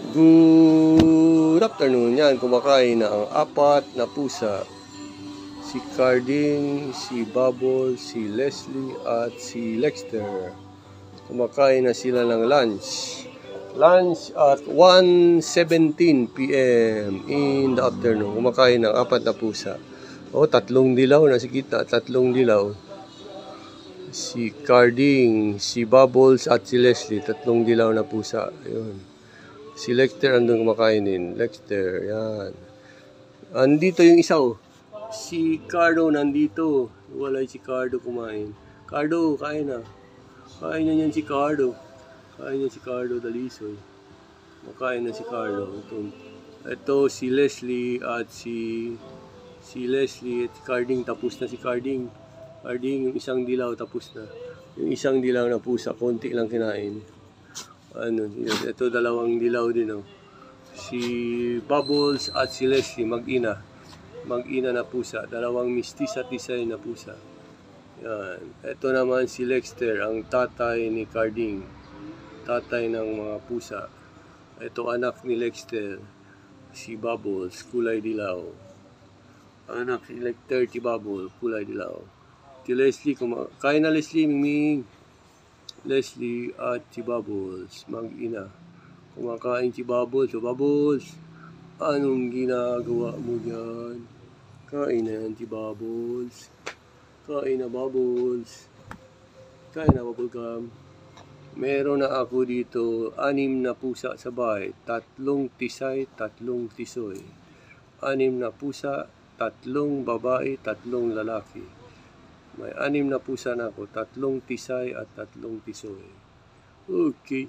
Good afternoon. Yan, kumakain na ang apat na pusa. Si Carding, si Bubble, si Leslie, at si Lexter. Kumakain na sila ng lunch. Lunch at 1:17 p.m. in the afternoon. Kumakain ng apat na pusa. O, tatlong dilaw na si kita. Tatlong dilaw. Si Carding, si Bubbles, at si Leslie. Tatlong dilaw na pusa. Ayun. Si Lexter andun kumakain din. Lexter, yan. Andito yung isa, oh. Si Cardo nandito. Wala si Cardo kumain. Cardo, kain na. Kain na yan si Cardo. Kain na si Cardo, dalisoy. Makain na si Cardo. Ito si Leslie at si Leslie at si Carding. Tapos na si Carding. Carding, yung isang dilaw tapos na. Yung isang dilaw na pusa, konti lang kinain. Ito dalawang dilaw din, oh. Si Bubbles at si Leslie, mag-ina na pusa, dalawang mistisa-tisay na pusa. Yan. Ito naman si Lexter, ang tatay ni Carding, tatay ng mga pusa. Ito anak ni Lexter, si Bubbles, kulay dilaw. Anak si Lexter, si Bubbles, kulay dilaw. Si Leslie, kain na Leslie, Ming. Leslie at si Bubbles, mag-ina. Kumakain si Bubbles. So, Bubbles, anong ginagawa mo dyan? Kain na yan si Bubbles. Kain na, Bubbles. Kain na, Bubblegum. Meron na ako dito 6 na pusa sa bahay. 3 tisay, 3 tisoy. 6 na pusa, 3 babae, 3 lalaki. May 6 na pusa na ako, 3 tisay at 3 tisoy. Okay.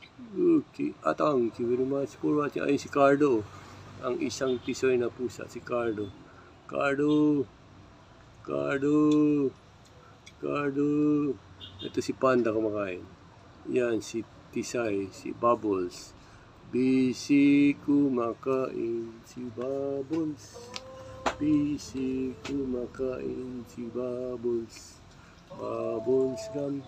At thank you very much for watching. Ayun si Cardo, ang isang tisoy na pusa, si Cardo. Cardo. Ito si Panda kumakain. Yan, si Tisay, si Bubbles. Busy kumakain si Bubbles. Busy kumakain si Bubbles. Bubbles gum.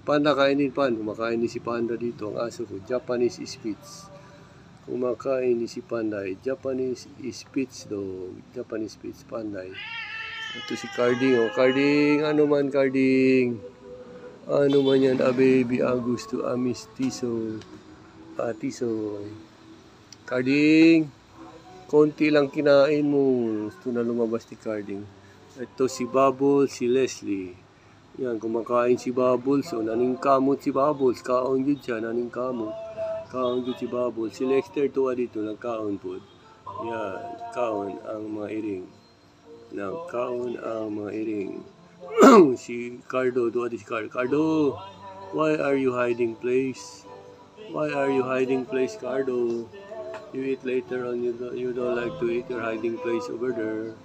Panda kain din, Pan. Kumakain din si Panda dito. Ang aso ko, Japanese Spitz. Kumakain din si Panda. Japanese Spitz dog. Japanese Spitz Panda. Ito si Carding. Oh, Carding. Ano man, Carding? Ano man yan, baby Augusto, Amistiso. Tisoy. Carding. Konti lang kinain mo. Gusto na lumabas ni Carding. Ito si Bubbles, si Leslie. Yan, kumakain si Bubbles. So, naningkamot si Bubbles. Kaon yun siya, naningkamot. Kaon yun si Bubbles. Si Lexter tuwa dito, nagkaon po. Yan, kaon ang mga iring. Nagkaon ang mga iring. Si Cardo, tuwa dito si Cardo. Cardo, why are you hiding place? Why are you hiding place, Cardo? You eat later on, you don't like to eat your hiding place over there.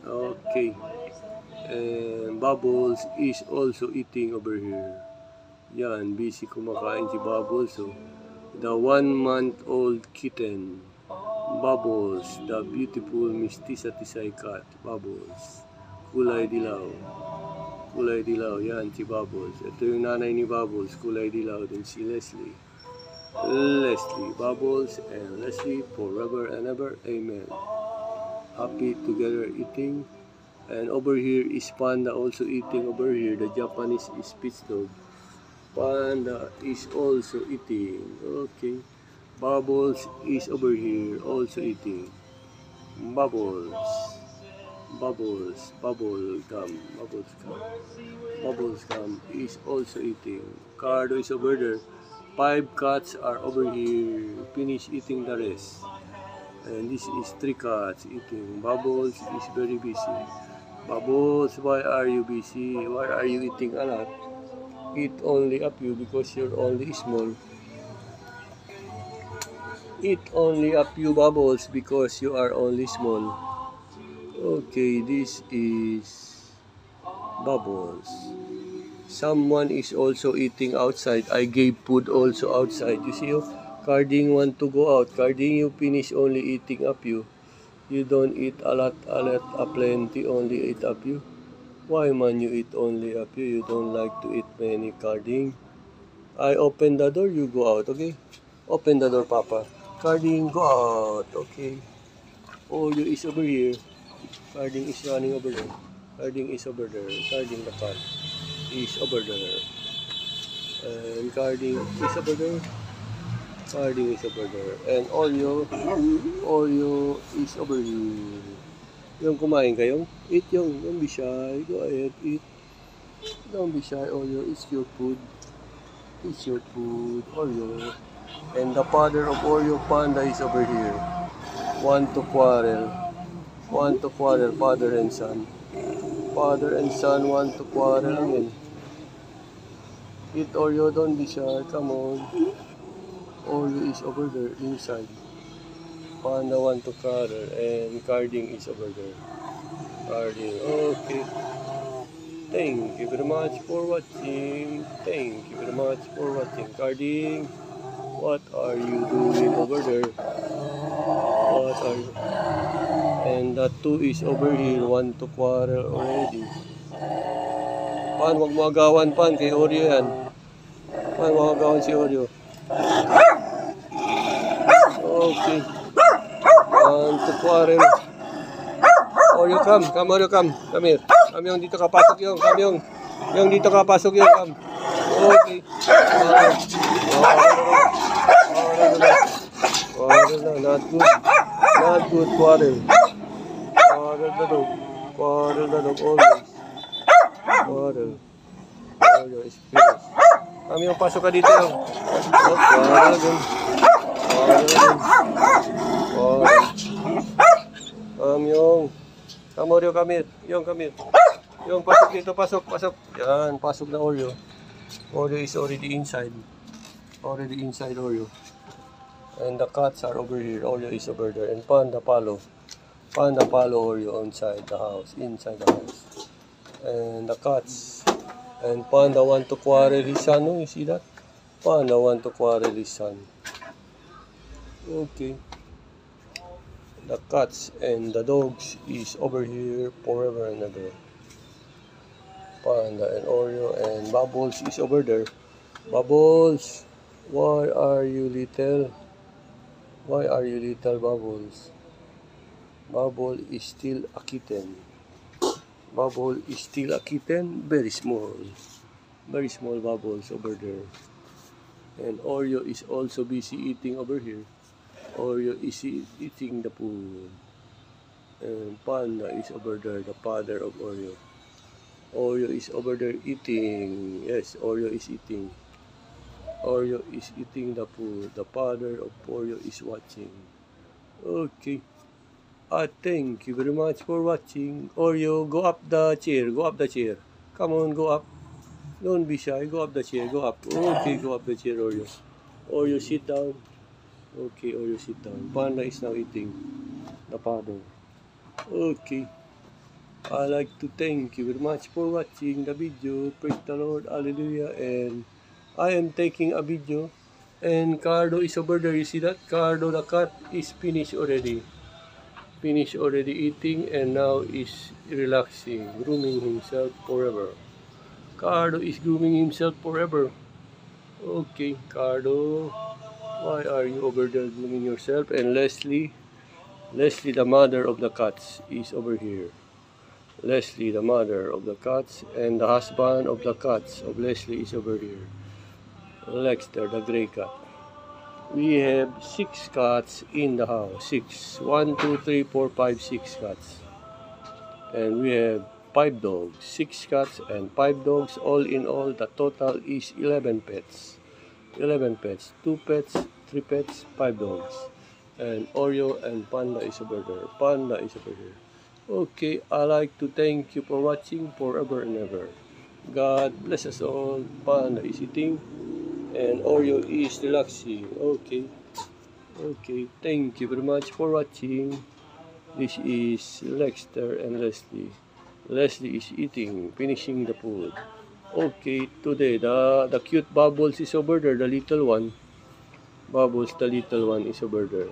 Okay. And Bubbles is also eating over here. Yan, busy kumakain si Bubbles. So, the 1-month-old kitten. Bubbles, the beautiful mistisa-tisay cat. Bubbles. Kulay dilaw. Kulay dilaw. Yan, si Bubbles. Ito yung nanay ni Bubbles. Kulay dilaw din si Leslie. Leslie, Bubbles, and Leslie forever and ever. Amen. Happy together eating. And over here is Panda also eating over here. The Japanese Spitz dog. Panda is also eating. Okay. Bubbles is over here also eating. Bubbles. Bubble gum is also eating. Cardo is over there. 5 cats are over here. Finish eating the rest. And this is 3 cats eating. Bubbles is very busy. Bubbles, why are you busy? Why are you eating a lot? Eat only up you because you're only small. Eat only up you, Bubbles, because you are only small. Okay, this is Bubbles. Someone is also eating outside. I gave food also outside. You see, Carding want to go out. Carding, you finish only eating up you. You don't eat a lot, plenty, only eat up you. Why man you eat only up you? You don't like to eat many, Carding. I open the door, you go out, okay? Open the door, Papa. Carding, go out. Okay. Oreo is over here. Carding is running over there. Carding is over there. Carding the cat is over there. And Carding is over there. Carding is over there. And Oreo is over here. Yung kumain kayong? Eat yung. Don't be shy. Go ahead, eat. Don't be shy, Oreo. It's your food. It's your food, Oreo. And the father of Oreo Panda is over here. Want to quarrel. Want to quarrel, father and son. Father and son want to quarrel again. Eat, Oreo. Don't be shy. Come on. Oreo is over there inside. Panda want to quarrel and Carding is over there. Carding, okay. Thank you very much for watching. Thank you very much for watching. Carding, what are you doing over there? What are you? And that two is over here, want to quarrel already. Pan, wag mo agawan, Pan, kay Oreo yan. Pan, wag agawan si Oreo. Okay. Want to quarrel. Oreo, come. Come, Oreo, come. Come here. Come yung dito ka, pasok yung. Come yung. Yung dito ka, pasok yung. Come. Okay. Quarrel na. Not good. Not good, quarrel. Quarrel na dog. Quarrel na dog, always. Quarrel. Oreo is finished. Come yung, pasok ka dito yung. Quarrel din. Yung come Oreo, come here. Yung come here. Yung pasok dito, pasok. Yan, pasok na Oreo. Oreo is already inside. Already inside Oreo. And the cats are over here. Oreo is over there. And Panda follow. Panda follow Oreo inside the house. Inside the house. And the cats. And Panda want to quarrel his son. Oh, you see that? Panda want to quarrel his son. Okay. The cats and the dogs is over here forever and ever. Panda and Oreo and Bubbles is over there. Bubbles, why are you little? Why are you little, Bubbles? Bubble is still a kitten. Bubble is still a kitten, very small. Very small Bubbles over there. And Oreo is also busy eating over here. Oreo is eating the food. And Panda is over there, the father of Oreo. Oreo is over there eating. Yes, Oreo is eating. Oreo is eating the food. The father of Oreo is watching. Okay. Thank you very much for watching. Oreo, go up the chair. Go up the chair. Come on, go up. Don't be shy. Go up the chair. Go up. Okay, go up the chair, Oreo. Oreo, sit down. Okay, Oreo, sit down. Panda is now eating the father. Okay. I like to thank you very much for watching the video. Praise the Lord. Hallelujah. And I am taking a video. And Cardo is over there. You see that? Cardo the cat is finished already. Finished already eating and now is relaxing. Grooming himself forever. Cardo is grooming himself forever. Okay, Cardo. Why are you over there grooming yourself? And Leslie, the mother of the cats, is over here. Leslie, the mother of the cats, and the husband of the cats of Leslie is over here. Lexter, the gray cat. We have 6 cats in the house. 6. 1, 2, 3, 4, 5, 6 cats. And we have 5 dogs. 6 cats and 5 dogs. All in all, the total is 11 pets. 11 pets, 2 pets, 3 pets, 5 dogs. And Oreo and Panda is over there. Panda is over here. Okay, I like to thank you for watching forever and ever. God bless us all. Panda is eating and Oreo is relaxing. Okay. Okay, thank you very much for watching. This is Lexter and Leslie. Leslie is eating, finishing the food. Okay, today the cute Bubbles is over there, the little one. Bubbles, the little one, is over there.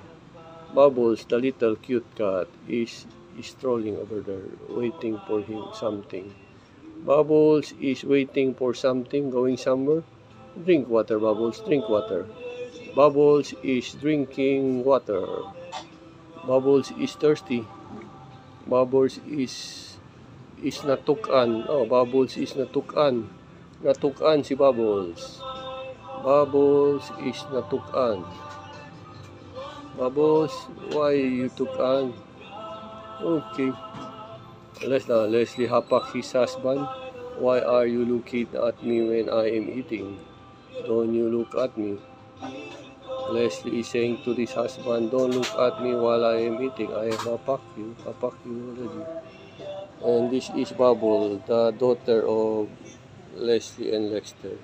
Bubbles, the little cute cat, is strolling over there, waiting for him something. Bubbles is waiting for something, going somewhere. Drink water, Bubbles, drink water. Bubbles is drinking water. Bubbles is thirsty. Bubbles is natukan. Oh, Bubbles is natukan. Natukan si Bubbles. Bubbles is natukan. Bubbles, why you tukan? Okay. Leslie hapak his husband. Why are you looking at me when I am eating? Don't you look at me. Leslie is saying to this husband, don't look at me while I am eating. I have hapak you already. And this is Bubble, the daughter of Leslie and Lexter.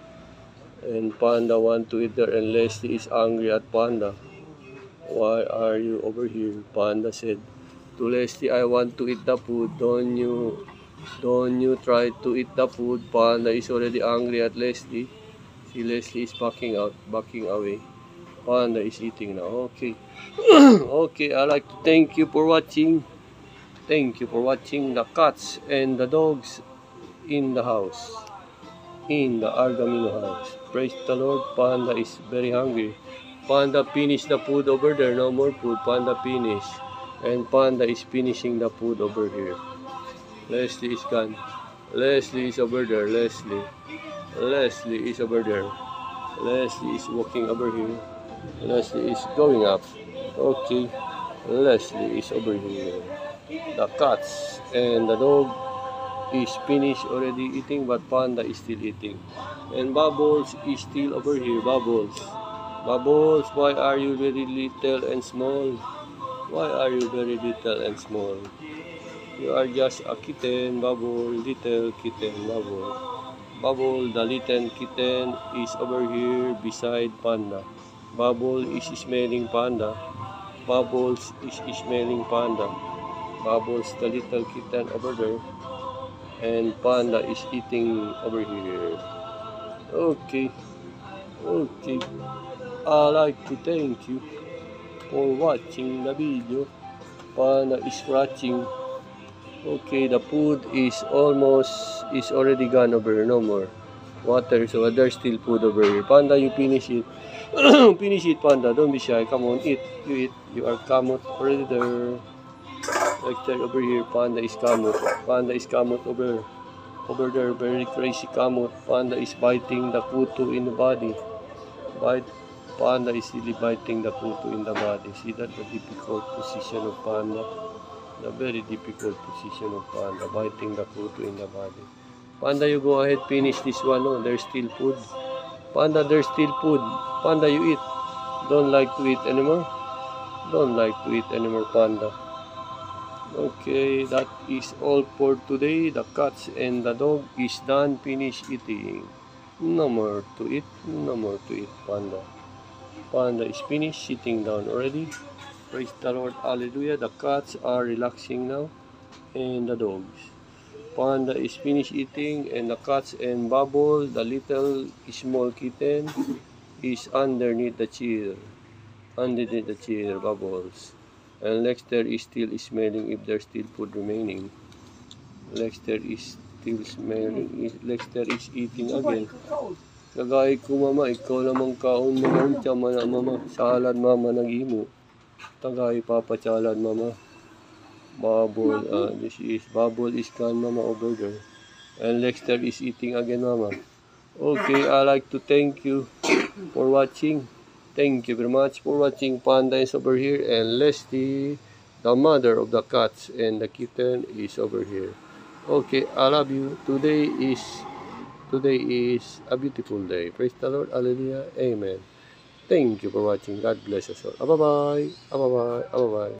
And Panda want to eat there, and Leslie is angry at Panda. Why are you over here? Panda said to Leslie, I want to eat the food. Don't you try to eat the food. Panda is already angry at Leslie. See, Leslie is backing away. Panda is eating now. Okay. Okay, I'd like to thank you for watching. Thank you for watching the cats and the dogs in the house. In the Argamino house. Praise the Lord. Panda is very hungry. Panda finished the food over there. No more food. Panda finished. And Panda is finishing the food over here. Leslie is gone. Leslie is over there. Leslie is over there. Leslie is walking over here. Leslie is going up. Okay. Leslie is over here. The cats and the dog is finished already eating, but Panda is still eating. And Bubbles is still over here. Bubbles, why are you very little and small? Why are you very little and small? You are just a kitten, Bubble, little kitten, Bubble. Bubble, the little kitten, is over here beside Panda. Bubble is smelling Panda. Bubbles is smelling Panda. Bubbles, the little kitten, over there. And Panda is eating over here. Okay. I'd like to thank you for watching the video. Panda is scratching. Okay, the food is already gone over here. No more water, so there's still food over here. Panda, you finish it. Finish it, Panda. Don't be shy. Come on, eat. You eat. You are kamut already there. Lexter over here. Panda is kamut. Panda is kamut over there. Very crazy kamut. Panda is biting the kutu in the body. Panda is really biting the kutu in the body. See that, the difficult position of Panda. The very difficult position of Panda, biting the kutu in the body. Panda, you go ahead, finish this one. No, there's still food. Panda, there's still food. Panda, you eat. Don't like to eat anymore? Don't like to eat anymore, Panda. Okay, that is all for today. The cats and the dog is done, finished eating. No more to eat, Panda. Panda is finished sitting down already. Praise the Lord, hallelujah. The cats are relaxing now, and the dogs. Panda is finished eating, and the cats and Bubble, the little small kitten, is underneath the chair. Bubbles. And Lexter is still smelling if there's still food remaining. Lexter is still smelling. Lexter is eating again. Kagay ko, mama, ikaw namang kaon mo ng tiyama na, mama. Salad, mama, nag-imo. Tagay, papa, salad, mama. Bubble, this is Bubble is gone, mama, over there. And Lexter is eating again, mama. Okay, I'd like to thank you for watching. Thank you very much for watching. Panda is over here, and Leslie, the mother of the cats and the kitten, is over here. Okay, I love you. Today is a beautiful day. Praise the Lord. Hallelujah. Amen. Thank you for watching. God bless us all. Bye-bye. Bye-bye. Bye-bye.